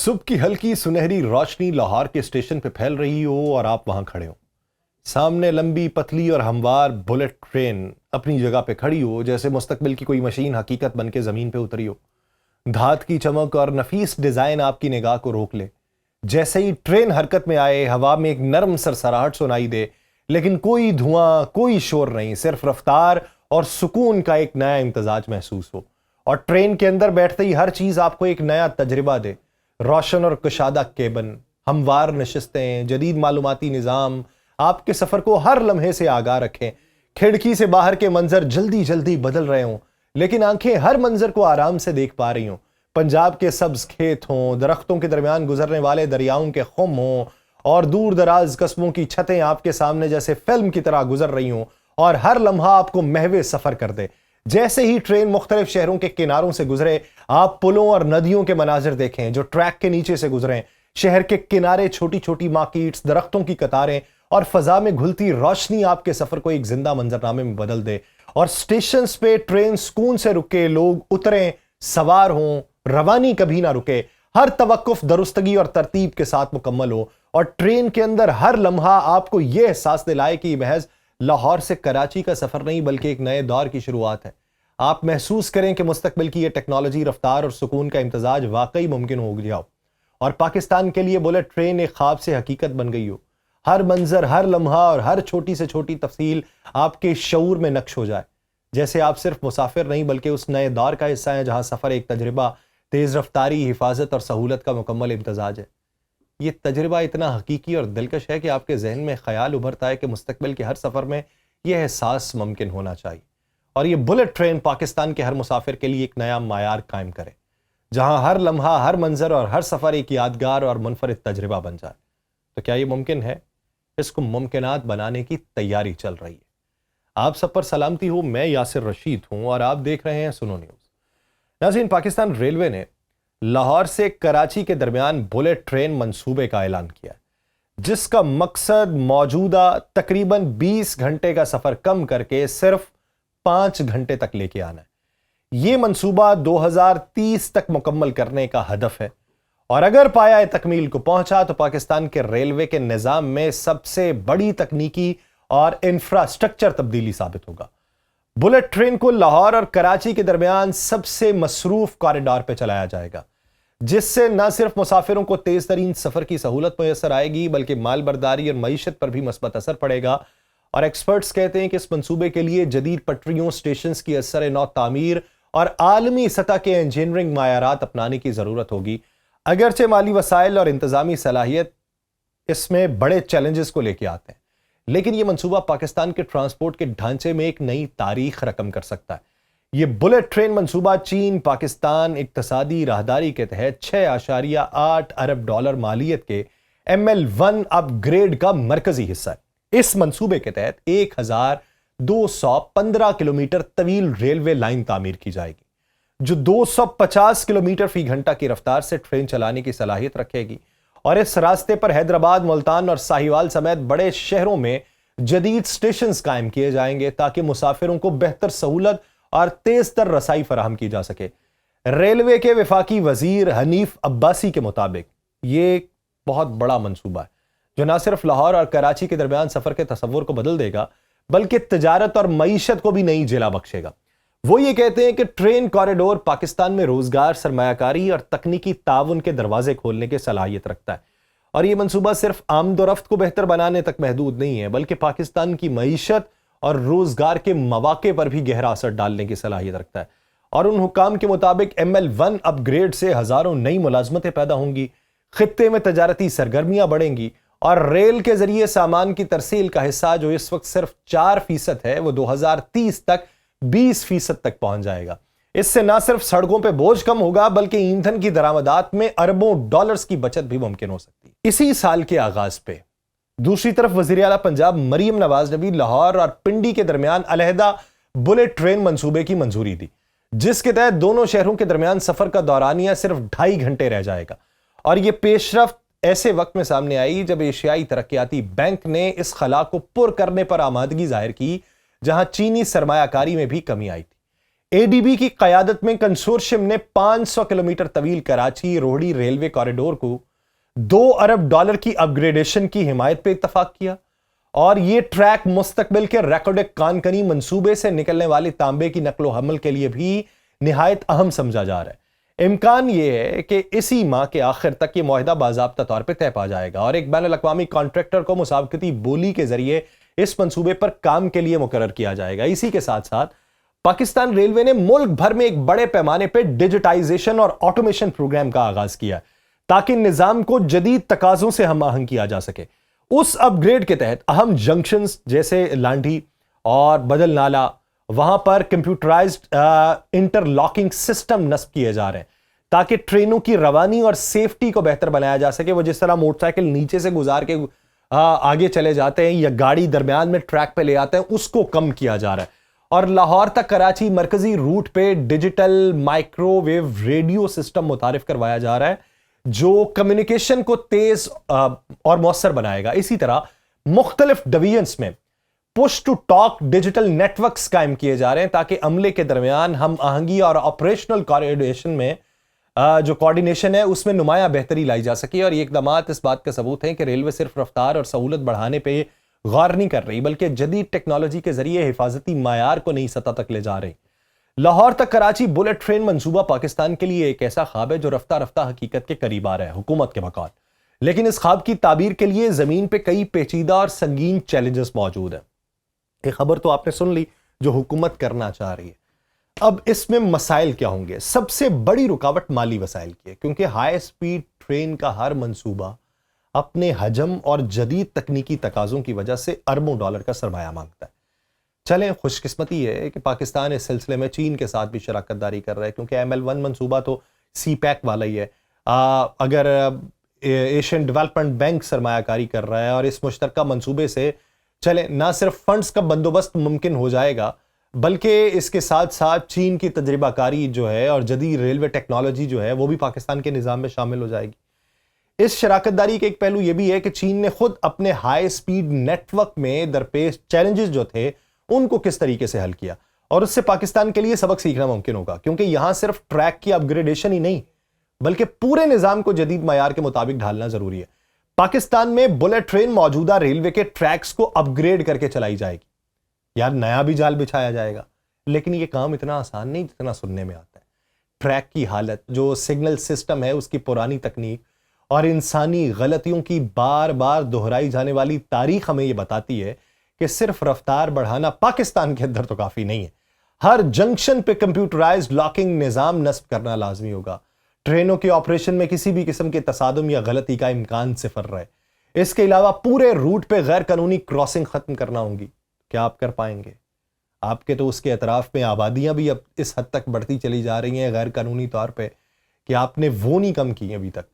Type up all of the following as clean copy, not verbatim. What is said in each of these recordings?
صبح کی ہلکی سنہری روشنی لاہور کے اسٹیشن پہ پھیل رہی ہو اور آپ وہاں کھڑے ہو. سامنے لمبی پتلی اور ہموار بلٹ ٹرین اپنی جگہ پہ کھڑی ہو، جیسے مستقبل کی کوئی مشین حقیقت بن کے زمین پہ اتری ہو. دھات کی چمک اور نفیس ڈیزائن آپ کی نگاہ کو روک لے. جیسے ہی ٹرین حرکت میں آئے، ہوا میں ایک نرم سرسراہٹ سنائی دے، لیکن کوئی دھواں، کوئی شور نہیں، صرف رفتار اور سکون کا ایک نیا امتزاج محسوس ہو. اور ٹرین کے اندر بیٹھتے ہی ہر چیز آپ کو ایک نیا تجربہ دے. روشن اور کشادہ کیبن، ہموار نشستیں، جدید معلوماتی نظام آپ کے سفر کو ہر لمحے سے آگاہ رکھیں. کھڑکی سے باہر کے منظر جلدی جلدی بدل رہے ہوں، لیکن آنکھیں ہر منظر کو آرام سے دیکھ پا رہی ہوں. پنجاب کے سبز کھیت ہوں، درختوں کے درمیان گزرنے والے دریاؤں کے خم ہوں، اور دور دراز قصبوں کی چھتیں آپ کے سامنے جیسے فلم کی طرح گزر رہی ہوں، اور ہر لمحہ آپ کو محو سفر کر دے. جیسے ہی ٹرین مختلف شہروں کے کناروں سے گزرے، آپ پلوں اور ندیوں کے مناظر دیکھیں جو ٹریک کے نیچے سے گزریں. شہر کے کنارے چھوٹی چھوٹی مارکیٹس، درختوں کی قطاریں اور فضا میں گھلتی روشنی آپ کے سفر کو ایک زندہ منظرنامے میں بدل دے. اور سٹیشنز پہ ٹرین سکون سے رکے، لوگ اتریں، سوار ہوں، روانی کبھی نہ رکے، ہر توقف درستگی اور ترتیب کے ساتھ مکمل ہو. اور ٹرین کے اندر ہر لمحہ آپ کو یہ احساس دلائے کہ یہ محض لاہور سے کراچی کا سفر نہیں بلکہ ایک نئے دور کی شروعات ہے. آپ محسوس کریں کہ مستقبل کی یہ ٹیکنالوجی، رفتار اور سکون کا امتزاج واقعی ممکن ہو گیا ہو، اور پاکستان کے لیے بلٹ ٹرین ایک خواب سے حقیقت بن گئی ہو. ہر منظر، ہر لمحہ اور ہر چھوٹی سے چھوٹی تفصیل آپ کے شعور میں نقش ہو جائے، جیسے آپ صرف مسافر نہیں بلکہ اس نئے دور کا حصہ ہیں جہاں سفر ایک تجربہ، تیز رفتاری، حفاظت اور سہولت کا مکمل امتزاج ہے. یہ تجربہ اتنا حقیقی اور دلکش ہے کہ آپ کے ذہن میں خیال ابھرتا ہے کہ مستقبل کے ہر سفر میں یہ احساس ممکن ہونا چاہیے. اور یہ بلٹ ٹرین پاکستان کے ہر مسافر کے لیے ایک نیا معیار قائم کرے، جہاں ہر لمحہ، ہر منظر اور ہر سفر ایک یادگار اور منفرد تجربہ بن جائے. تو کیا یہ ممکن ہے؟ اس کو ممکنات بنانے کی تیاری چل رہی ہے. آپ سب پر سلامتی ہو، میں یاسر رشید ہوں اور آپ دیکھ رہے ہیں سنو نیوز. ناظرین، پاکستان ریلوے نے لاہور سے کراچی کے درمیان بلٹ ٹرین منصوبے کا اعلان کیا ہے، جس کا مقصد موجودہ تقریباً 20 گھنٹے کا سفر کم کر کے صرف 5 گھنٹے تک لے کے آنا ہے. یہ منصوبہ 2030 تک مکمل کرنے کا ہدف ہے، اور اگر پایہ تکمیل کو پہنچا تو پاکستان کے ریلوے کے نظام میں سب سے بڑی تکنیکی اور انفراسٹرکچر تبدیلی ثابت ہوگا. بلٹ ٹرین کو لاہور اور کراچی کے درمیان سب سے مصروف کوریڈور پہ چلایا جائے گا، جس سے نہ صرف مسافروں کو تیز ترین سفر کی سہولت میسر آئے گی بلکہ مال برداری اور معیشت پر بھی مثبت اثر پڑے گا. اور ایکسپرٹس کہتے ہیں کہ اس منصوبے کے لیے جدید پٹریوں، اسٹیشنز کی اثر نو تعمیر اور عالمی سطح کے انجینئرنگ معیارات اپنانے کی ضرورت ہوگی. اگرچہ مالی وسائل اور انتظامی صلاحیت اس میں بڑے چیلنجز کو لے کے آتے ہیں، لیکن یہ منصوبہ پاکستان کے ٹرانسپورٹ کے ڈھانچے میں ایک نئی تاریخ رقم کر سکتا ہے. یہ بلٹ ٹرین منصوبہ چین پاکستان اقتصادی راہداری کے تحت $6.8 ارب مالیت کے ML1 اپ گریڈ کا مرکزی حصہ ہے. اس منصوبے کے تحت 1215 کلومیٹر طویل ریلوے لائن تعمیر کی جائے گی، جو 250 کلومیٹر فی گھنٹہ کی رفتار سے ٹرین چلانے کی صلاحیت رکھے گی. اور اس راستے پر حیدرآباد، ملتان اور ساہیوال سمیت بڑے شہروں میں جدید سٹیشنز قائم کیے جائیں گے تاکہ مسافروں کو بہتر سہولت اور تیز تر رسائی فراہم کی جا سکے. ریلوے کے وفاقی وزیر حنیف عباسی کے مطابق یہ بہت بڑا منصوبہ ہے جو نہ صرف لاہور اور کراچی کے درمیان سفر کے تصور کو بدل دے گا بلکہ تجارت اور معیشت کو بھی نئی جلا بخشے گا. وہ یہ کہتے ہیں کہ ٹرین کوریڈور پاکستان میں روزگار، سرمایہ کاری اور تکنیکی تعاون کے دروازے کھولنے کی صلاحیت رکھتا ہے. اور یہ منصوبہ صرف آمد و رفت کو بہتر بنانے تک محدود نہیں ہے بلکہ پاکستان کی معیشت اور روزگار کے مواقع پر بھی گہرا اثر ڈالنے کی صلاحیت رکھتا ہے. اور ان حکام کے مطابق ML1 اپ گریڈ سے ہزاروں نئی ملازمتیں پیدا ہوں گی، خطے میں تجارتی سرگرمیاں بڑھیں گی، اور ریل کے ذریعے سامان کی ترسیل کا حصہ جو اس وقت صرف 4% ہے وہ 2030 تک 20% تک پہنچ جائے گا. اس سے نہ صرف سڑکوں پہ بوجھ کم ہوگا بلکہ ایندھن کی درآمدات میں اربوں ڈالرز کی بچت بھی ممکن ہو سکتی ہے. اسی سال کے آغاز پہ دوسری طرف وزیر اعلیٰ پنجاب مریم نواز نے بھی لاہور اور پنڈی کے درمیان علیحدہ بلٹ ٹرین منصوبے کی منظوری دی، جس کے تحت دونوں شہروں کے درمیان سفر کا دورانیہ صرف 2.5 گھنٹے رہ جائے گا. اور یہ پیش رفت ایسے وقت میں سامنے آئی جب ایشیائی ترقیاتی بینک نے اس خلا کو پر کرنے پر آمادگی ظاہر کی، جہاں چینی سرمایہ کاری میں بھی کمی آئی تھی. ADB کی قیادت میں کنسورشیم نے 500 کلومیٹر طویل کراچی روہڑی ریلوے کوریڈور کو $2 ارب کی اپ گریڈیشن کی حمایت پہ اتفاق کیا، اور یہ ٹریک مستقبل کے ریکارڈ کانکنی منصوبے سے نکلنے والے تانبے کی نقل و حمل کے لیے بھی نہایت اہم سمجھا جا رہا ہے۔ امکان یہ ہے کہ اسی ماہ کے آخر تک یہ معاہدہ باضابطہ طور پہ طے پا جائے گا اور ایک بین الاقوامی کانٹریکٹر کو مسابقتی بولی کے ذریعے اس منصوبے پر کام کے لیے مقرر کیا جائے گا۔ اسی کے ساتھ ساتھ پاکستان ریلوے نے ملک بھر میں ایک بڑے پیمانے پہ ڈیجیٹائزیشن اور آٹومیشن پروگرام کا آغاز کیا تاکہ نظام کو جدید تقاضوں سے ہم آہنگ کیا جا سکے۔ اس اپ گریڈ کے تحت اہم جنکشنز جیسے لانڈھی اور بدل نالہ، وہاں پر کمپیوٹرائزڈ انٹر لاکنگ سسٹم نصب کیے جا رہے ہیں تاکہ ٹرینوں کی روانی اور سیفٹی کو بہتر بنایا جا سکے۔ وہ جس طرح موٹر سائیکل نیچے سے گزار کے آگے چلے جاتے ہیں یا گاڑی درمیان میں ٹریک پہ لے آتے ہیں، اس کو کم کیا جا رہا ہے۔ اور لاہور تک کراچی مرکزی روٹ پہ digital micro wave radio system متعارف کروایا جا رہا ہے جو کمیونیکیشن کو تیز اور مؤثر بنائے گا۔ اسی طرح مختلف ڈویژنز میں push to talk digital networks قائم کیے جا رہے ہیں تاکہ عملے کے درمیان ہم آہنگی اور آپریشنل کوآرڈینیشن میں جو کوآرڈینیشن ہے اس میں نمایاں بہتری لائی جا سکے۔ اور یہ اقدامات اس بات کا ثبوت ہیں کہ ریلوے صرف رفتار اور سہولت بڑھانے پہ غور نہیں کر رہی بلکہ جدید ٹیکنالوجی کے ذریعے حفاظتی معیار کو نئی سطح تک لے جا رہی۔ لاہور تک کراچی بلٹ ٹرین منصوبہ پاکستان کے لیے ایک ایسا خواب ہے جو رفتہ رفتہ حقیقت کے قریب آ رہا ہے حکومت کے بقول، لیکن اس خواب کی تعبیر کے لیے زمین پہ کئی پیچیدہ اور سنگین چیلنجز موجود ہیں۔ یہ خبر تو آپ نے سن لی جو حکومت کرنا چاہ رہی ہے۔ اب اس میں مسائل کیا ہوں گے؟ سب سے بڑی رکاوٹ مالی وسائل کی ہے، کیونکہ ہائی سپیڈ ٹرین کا ہر منصوبہ اپنے حجم اور جدید تکنیکی تقاضوں کی وجہ سے اربوں ڈالر کا سرمایہ مانگتا ہے۔ چلیں خوش قسمتی ہے کہ پاکستان اس سلسلے میں چین کے ساتھ بھی شراکت داری کر رہا ہے، کیونکہ ML1 منصوبہ تو سی پیک والا ہی ہے۔ اگر ایشین ڈیولپمنٹ بینک سرمایہ کاری کر رہا ہے اور اس مشترکہ منصوبے سے چلیں نہ صرف فنڈز کا بندوبست ممکن ہو جائے گا بلکہ اس کے ساتھ ساتھ چین کی تجربہ کاری جو ہے اور جدید ریلوے ٹیکنالوجی جو ہے وہ بھی پاکستان کے نظام میں شامل ہو جائے گی۔ اس شراکت داری کے ایک پہلو یہ بھی ہے کہ چین نے خود اپنے ہائی سپیڈ نیٹ ورک میں درپیش چیلنجز جو تھے ان کو کس طریقے سے حل کیا، اور اس سے پاکستان کے لیے سبق سیکھنا ممکن ہوگا، کیونکہ یہاں صرف ٹریک کی اپ گریڈیشن ہی نہیں بلکہ پورے نظام کو جدید معیار کے مطابق ڈھالنا ضروری ہے۔ پاکستان میں بلٹ ٹرین موجودہ ریلوے کے ٹریکس کو اپ گریڈ کر کے چلائی جائے گی، یار نیا بھی جال بچھایا جائے گا، لیکن یہ کام اتنا آسان نہیں جتنا سننے میں آتا ہے۔ ٹریک کی حالت، جو سگنل سسٹم ہے اس کی پرانی تکنیک اور انسانی غلطیوں کی بار بار دہرائی جانے والی تاریخ ہمیں یہ بتاتی ہے کہ صرف رفتار بڑھانا پاکستان کے اندر تو کافی نہیں ہے، ہر جنکشن پہ کمپیوٹرائزڈ لاکنگ نظام نصب کرنا لازمی ہوگا۔ ٹرینوں کے آپریشن میں کسی بھی قسم کے تصادم یا غلطی کا امکان صفر رہے۔ اس کے علاوہ پورے روٹ پہ غیر قانونی کراسنگ ختم کرنا ہوں گی۔ کیا آپ کر پائیں گے؟ آپ کے تو اس کے اطراف میں آبادیاں بھی اب اس حد تک بڑھتی چلی جا رہی ہیں غیر قانونی طور پہ کہ آپ نے وہ نہیں کم کی ابھی تک،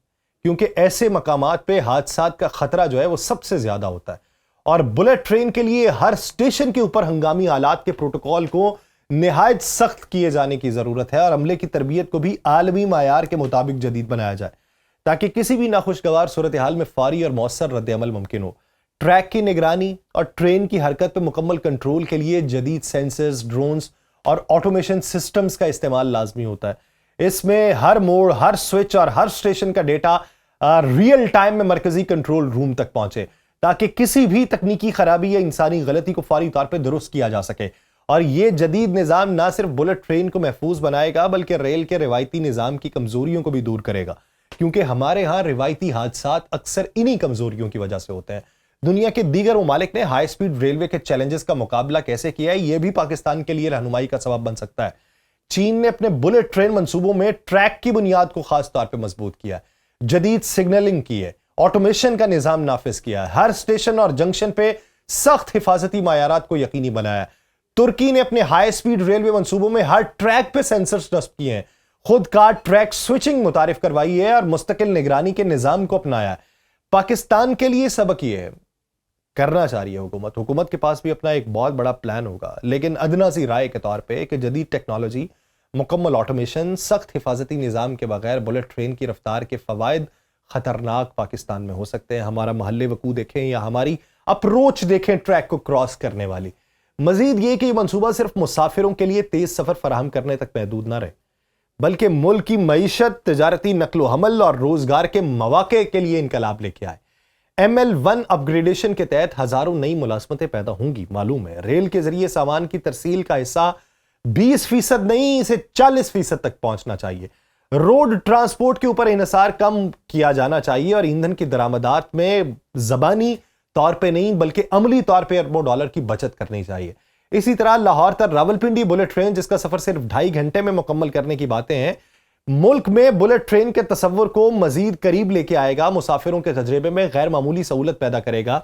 کیونکہ ایسے مقامات پہ حادثات کا خطرہ جو ہے وہ سب سے زیادہ ہوتا ہے، اور بلٹ ٹرین کے لیے ہر سٹیشن کے اوپر ہنگامی حالات کے پروٹوکول کو نہایت سخت کیے جانے کی ضرورت ہے اور عملے کی تربیت کو بھی عالمی معیار کے مطابق جدید بنایا جائے تاکہ کسی بھی ناخوشگوار صورتحال میں فوری اور مؤثر رد عمل ممکن ہو۔ ٹریک کی نگرانی اور ٹرین کی حرکت پہ مکمل کنٹرول کے لیے جدید سینسرز، ڈرونز اور آٹومیشن سسٹمز کا استعمال لازمی ہوتا ہے۔ اس میں ہر موڑ، ہر سوئچ اور ہر سٹیشن کا ڈیٹا ریئل ٹائم میں مرکزی کنٹرول روم تک پہنچے تاکہ کسی بھی تکنیکی خرابی یا انسانی غلطی کو فوری طور پہ درست کیا جا سکے۔ اور یہ جدید نظام نہ صرف بلٹ ٹرین کو محفوظ بنائے گا بلکہ ریل کے روایتی نظام کی کمزوریوں کو بھی دور کرے گا، کیونکہ ہمارے ہاں روایتی حادثات اکثر انہی کمزوریوں کی وجہ سے ہوتے ہیں۔ دنیا کے دیگر ممالک نے ہائی سپیڈ ریلوے کے چیلنجز کا مقابلہ کیسے کیا ہے یہ بھی پاکستان کے لیے رہنمائی کا سبب بن سکتا ہے۔ چین نے اپنے بلٹ ٹرین منصوبوں میں ٹریک کی بنیاد کو خاص طور پہ مضبوط کیا ہے، جدید سگنلنگ کی ہے، آٹومیشن کا نظام نافذ کیا ہے، ہر سٹیشن اور جنکشن پہ سخت حفاظتی معیارات کو یقینی بنایا ہے۔ ترکی نے اپنے ہائی سپیڈ ریلوے منصوبوں میں ہر ٹریک پہ سینسرز نصب کیے ہیں، خود کار ٹریک سوئچنگ متعارف کروائی ہے اور مستقل نگرانی کے نظام کو اپنایا ہے۔ پاکستان کے لیے سبق یہ ہے، کرنا چاہ رہی ہے حکومت کے پاس بھی اپنا ایک بہت بڑا پلان ہوگا، لیکن ادنا سی رائے کے طور پہ کہ جدید ٹیکنالوجی، مکمل آٹومیشن، سخت حفاظتی نظام کے بغیر بلٹ ٹرین کی رفتار کے فوائد خطرناک پاکستان میں ہو سکتے ہیں۔ ہمارا محل وقوع دیکھیں یا ہماری اپروچ دیکھیں ٹریک کو کراس کرنے والی، مزید یہ کہ یہ منصوبہ صرف مسافروں کے لیے تیز سفر فراہم کرنے تک محدود نہ رہے، بلکہ ملک کی معیشت، تجارتی نقل و حمل اور روزگار کے مواقع کے لیے انقلاب لے کے آئے۔ ML1 اپ گریڈیشن کے تحت ہزاروں نئی ملازمتیں پیدا ہوں گی۔ معلوم ہے ریل کے ذریعے سامان کی ترسیل کا حصہ 20% نہیں، اسے 40% تک پہنچنا چاہیے۔ روڈ ٹرانسپورٹ کے اوپر انحصار کم کیا جانا چاہیے اور ایندھن کی درآمدات میں زبانی طور پہ نہیں بلکہ عملی طور پہ اربوں ڈالر کی بچت کرنی چاہیے۔ اسی طرح لاہور تر راولپنڈی بلٹ ٹرین، جس کا سفر صرف 2.5 گھنٹے میں مکمل کرنے کی باتیں ہیں، ملک میں بلٹ ٹرین کے تصور کو مزید قریب لے کے آئے گا، مسافروں کے تجربے میں غیر معمولی سہولت پیدا کرے گا۔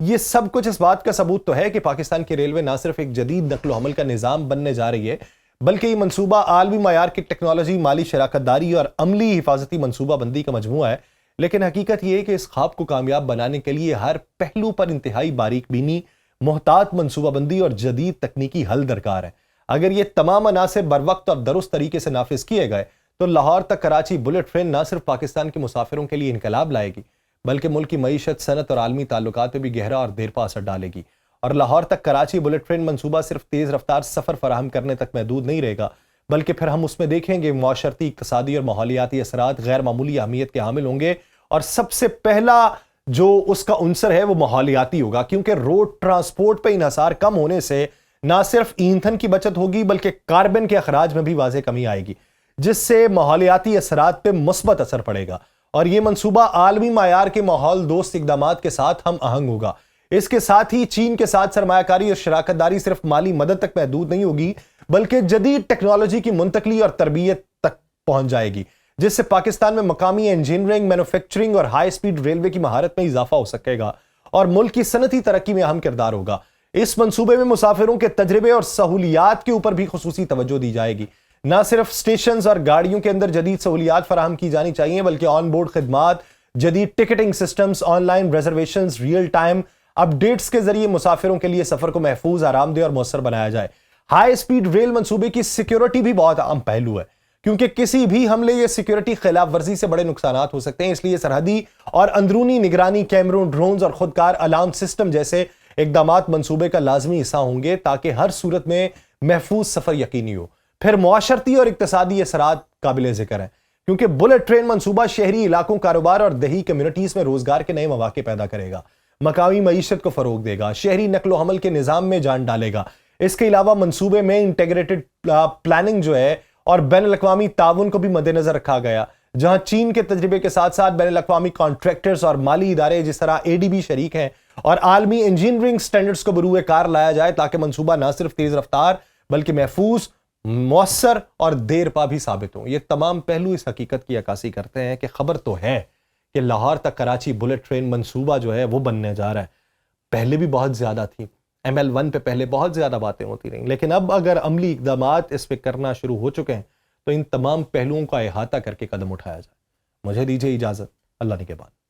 یہ سب کچھ اس بات کا ثبوت تو ہے کہ پاکستان کی ریلوے نہ صرف ایک جدید نقل و حمل کا نظام بننے جا رہی ہے، بلکہ یہ منصوبہ عالمی معیار کی ٹیکنالوجی، مالی شراکت داری اور عملی حفاظتی منصوبہ بندی کا مجموعہ ہے۔ لیکن حقیقت یہ ہے کہ اس خواب کو کامیاب بنانے کے لیے ہر پہلو پر انتہائی باریک بینی، محتاط منصوبہ بندی اور جدید تکنیکی حل درکار ہے۔ اگر یہ تمام عناصر بروقت اور درست طریقے سے نافذ کیے گئے تو لاہور تک کراچی بلٹ ٹرین نہ صرف پاکستان کے مسافروں کے لیے انقلاب لائے گی، بلکہ ملک کی معیشت، صنعت اور عالمی تعلقات پہ بھی گہرا اور دیرپا اثر ڈالے گی۔ اور لاہور تک کراچی بلٹ ٹرین منصوبہ صرف تیز رفتار سفر فراہم کرنے تک محدود نہیں رہے گا، بلکہ پھر ہم اس میں دیکھیں گے معاشرتی، اقتصادی اور ماحولیاتی اثرات غیر معمولی اہمیت کے حامل ہوں گے، اور سب سے پہلا جو اس کا عنصر ہے وہ ماحولیاتی ہوگا، کیونکہ روڈ ٹرانسپورٹ پہ انحصار کم ہونے سے نہ صرف ایندھن کی بچت ہوگی بلکہ کاربن کے اخراج میں بھی واضح کمی آئے گی، جس سے ماحولیاتی اثرات پہ مثبت اثر پڑے گا۔ اور یہ منصوبہ عالمی معیار کے ماحول دوست اقدامات کے ساتھ ہم آہنگ ہوگا۔ اس کے ساتھ ہی چین کے ساتھ سرمایہ کاری اور شراکت داری صرف مالی مدد تک محدود نہیں ہوگی، بلکہ جدید ٹیکنالوجی کی منتقلی اور تربیت تک پہنچ جائے گی، جس سے پاکستان میں مقامی انجینئرنگ، مینوفیکچرنگ اور ہائی سپیڈ ریلوے کی مہارت میں اضافہ ہو سکے گا اور ملک کی صنعتی ترقی میں اہم کردار ہوگا۔ اس منصوبے میں مسافروں کے تجربے اور سہولیات کے اوپر بھی خصوصی توجہ دی جائے گی۔ نہ صرف سٹیشنز اور گاڑیوں کے اندر جدید سہولیات فراہم کی جانی چاہیے، بلکہ آن بورڈ خدمات، جدید ticketing systems, on line reservations, real time updates کے ذریعے مسافروں کے لیے سفر کو محفوظ، آرام دہ اور مؤثر بنایا جائے۔ ہائی سپیڈ ریل منصوبے کی سیکیورٹی بھی بہت اہم پہلو ہے، کیونکہ کسی بھی حملے یا سیکیورٹی خلاف ورزی سے بڑے نقصانات ہو سکتے ہیں، اس لیے سرحدی اور اندرونی نگرانی کیمروں، ڈرونز اور خودکار الارم سسٹم جیسے اقدامات منصوبے کا لازمی حصہ ہوں گے تاکہ ہر صورت میں محفوظ سفر یقینی ہو۔ پھر معاشرتی اور اقتصادی اثرات قابل ذکر ہیں، کیونکہ بلٹ ٹرین منصوبہ شہری علاقوں، کاروبار اور دیہی کمیونٹیز میں روزگار کے نئے مواقع پیدا کرے گا، مقامی معیشت کو فروغ دے گا، شہری نقل و حمل کے نظام میں جان ڈالے گا۔ اس کے علاوہ منصوبے میں انٹیگریٹڈ پلاننگ جو ہے اور بین الاقوامی تعاون کو بھی مد نظر رکھا گیا، جہاں چین کے تجربے کے ساتھ ساتھ بین الاقوامی کانٹریکٹرز اور مالی ادارے جس طرح ADB شریک ہیں، اور عالمی انجینئرنگ سٹینڈرڈز کو بروئے کار لایا جائے تاکہ منصوبہ نہ صرف تیز رفتار بلکہ محفوظ، مؤثر اور دیر پا بھی ثابت ہوں۔ یہ تمام پہلو اس حقیقت کی عکاسی کرتے ہیں کہ خبر تو ہے کہ لاہور تک کراچی بلٹ ٹرین منصوبہ جو ہے وہ بننے جا رہا ہے۔ پہلے بھی بہت زیادہ تھی، ML1 پہ پہلے بہت زیادہ باتیں ہوتی رہیں، لیکن اب اگر عملی اقدامات اس پہ کرنا شروع ہو چکے ہیں تو ان تمام پہلوؤں کا احاطہ کر کے قدم اٹھایا جائے۔ مجھے دیجیے اجازت، اللہ نگہبان۔